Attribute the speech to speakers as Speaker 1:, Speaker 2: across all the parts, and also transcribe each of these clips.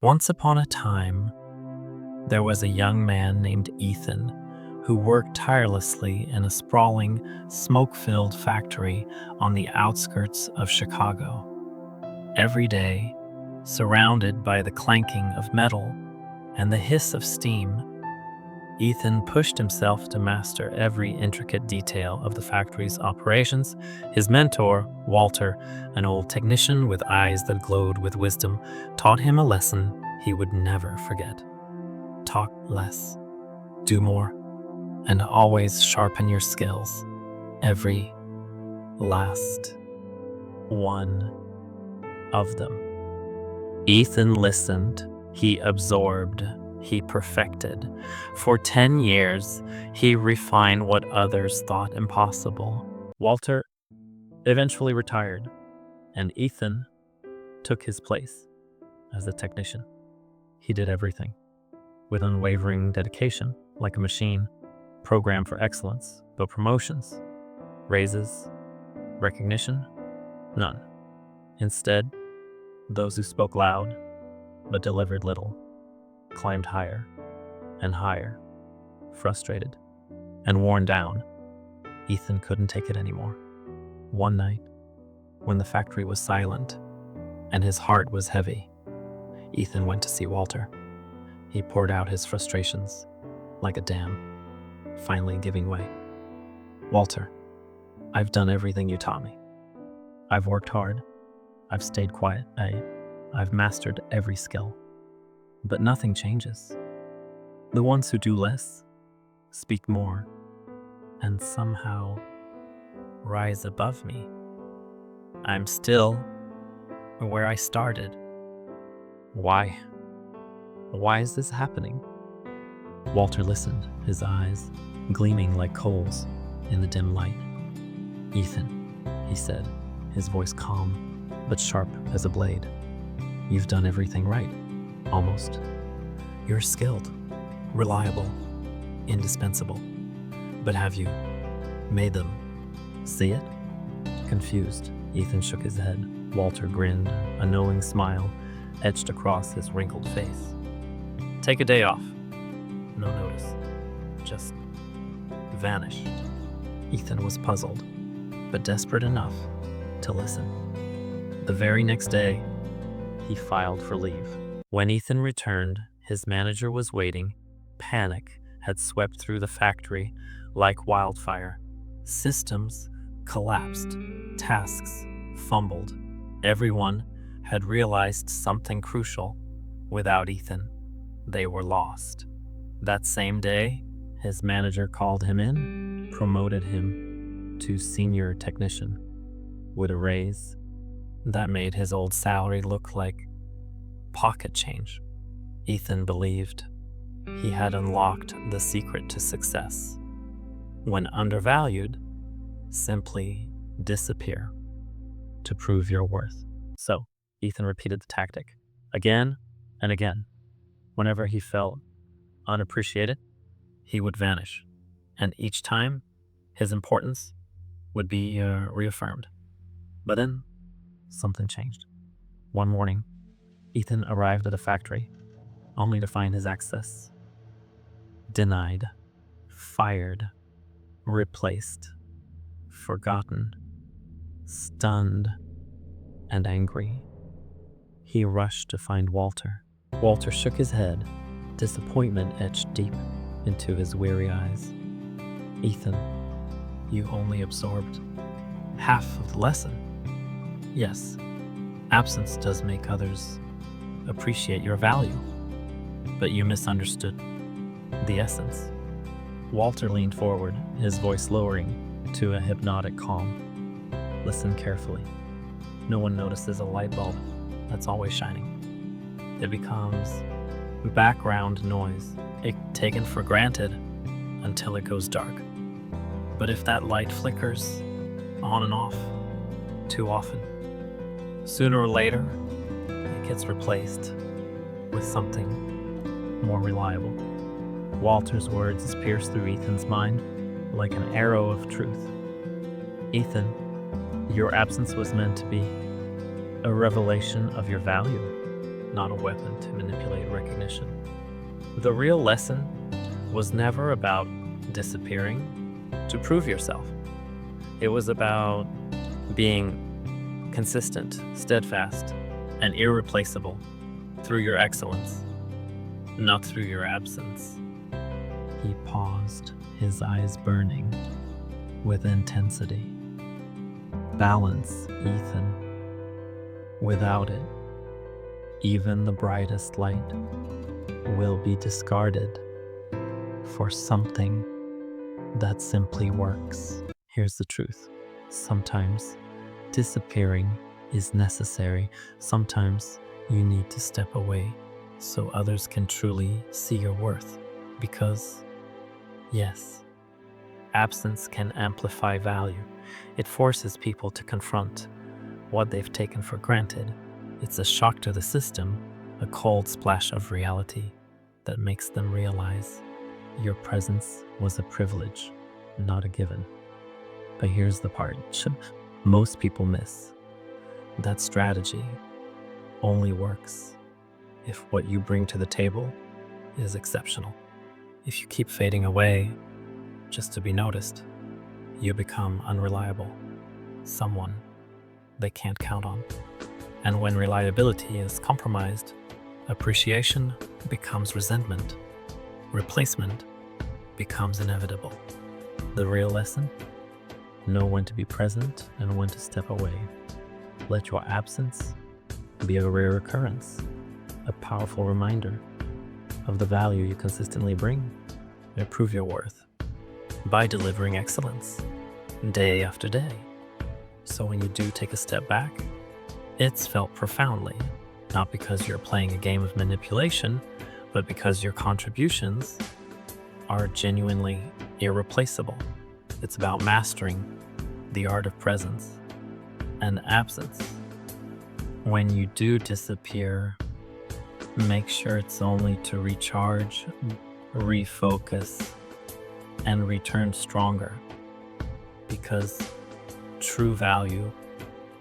Speaker 1: Once upon a time, there was a young man named Ethan who worked tirelessly in a sprawling, smoke filled factory on the outskirts of Chicago. Every day, surrounded by the clanking of metal and the hiss of steam, Ethan pushed himself to master every intricate detail of the factory's operations. His mentor, Walter, an old technician with eyes that glowed with wisdom, taught him a lesson he would never forget. Talk less, do more, and always sharpen your skills. Every last one of them. Ethan listened, he absorbed, he perfected. For 10 years, he refined what others thought impossible. Walter eventually retired, and Ethan took his place as a technician. He did everything with unwavering dedication, like a machine programmed for excellence, but promotions, raises, recognition, none. Instead, those who spoke loud but delivered little climbed higher and higher. Frustrated and worn down, Ethan couldn't take it anymore. One night, when the factory was silent and his heart was heavy, Ethan went to see Walter. He poured out his frustrations like a dam, finally giving way. "Walter, I've done everything you taught me. I've worked hard. I've stayed quiet. I've mastered every skill. But nothing changes. The ones who do less, speak more, and somehow rise above me. I'm still where I started. Why? Why is this happening?" Walter listened, his eyes gleaming like coals in the dim light. "Ethan," he said, his voice calm but sharp as a blade, "you've done everything right. Almost. You're skilled, reliable, indispensable. But have you made them see it?" Confused, Ethan shook his head. Walter grinned, a knowing smile etched across his wrinkled face. "Take a day off. No notice. Just vanish." Ethan was puzzled, but desperate enough to listen. The very next day, he filed for leave. When Ethan returned, his manager was waiting. Panic had swept through the factory like wildfire. Systems collapsed, tasks fumbled. Everyone had realized something crucial. Without Ethan, they were lost. That same day, his manager called him in, promoted him to senior technician with a raise that made his old salary look like pocket change. Ethan believed he had unlocked the secret to success. When undervalued, simply disappear to prove your worth. So, Ethan repeated the tactic again and again. Whenever he felt unappreciated, he would vanish, and each time his importance would be reaffirmed. But then something changed. One morning, Ethan arrived at a factory, only to find his access denied, fired, replaced, forgotten, stunned, and angry. He rushed to find Walter. Walter shook his head, disappointment etched deep into his weary eyes. "Ethan, you only absorbed half of the lesson. Yes, absence does make others appreciate your value, but you misunderstood the essence." Walter leaned forward, his voice lowering to a hypnotic calm. "Listen carefully. No one notices a light bulb that's always shining. It becomes background noise, taken for granted until it goes dark. But if that light flickers on and off too often, sooner or later, it gets replaced with something more reliable." Walter's words pierced through Ethan's mind like an arrow of truth. "Ethan, your absence was meant to be a revelation of your value. not a weapon to manipulate recognition. The real lesson was never about disappearing to prove yourself. It was about being consistent, steadfast, and irreplaceable through your excellence, not through your absence. He paused, his eyes burning with intensity. Balance, Ethan. Without it, even the brightest light will be discarded for something that simply works. Here's the truth. Sometimes disappearing is necessary. Sometimes you need to step away so others can truly see your worth. Because, yes, absence can amplify value. It forces people to confront what they've taken for granted. It's a shock to the system, a cold splash of reality that makes them realize your presence was a privilege, not a given. But here's the part most people miss. That strategy only works if what you bring to the table is exceptional. If you keep fading away just to be noticed, you become unreliable, someone they can't count on. And when reliability is compromised, appreciation becomes resentment. Replacement becomes inevitable. The real lesson? Know when to be present and when to step away. Let your absence be a rare occurrence, a powerful reminder of the value you consistently bring, and prove your worth by delivering excellence day after day. So when you do take a step back, it's felt profoundly, not because you're playing a game of manipulation, but because your contributions are genuinely irreplaceable. It's about mastering the art of presence and absence. When you do disappear, make sure it's only to recharge, refocus, and return stronger. Because true value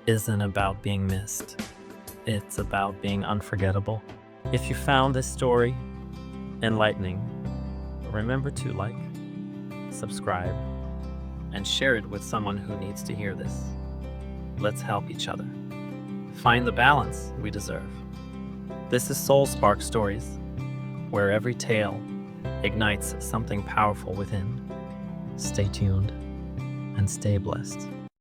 Speaker 1: isn't about being missed. It's about being unforgettable. If you found this story enlightening, remember to like, subscribe, and share it with someone who needs to hear this. Let's help each other find the balance we deserve. This is Soul Spark Stories, where every tale ignites something powerful within. Stay tuned and stay blessed.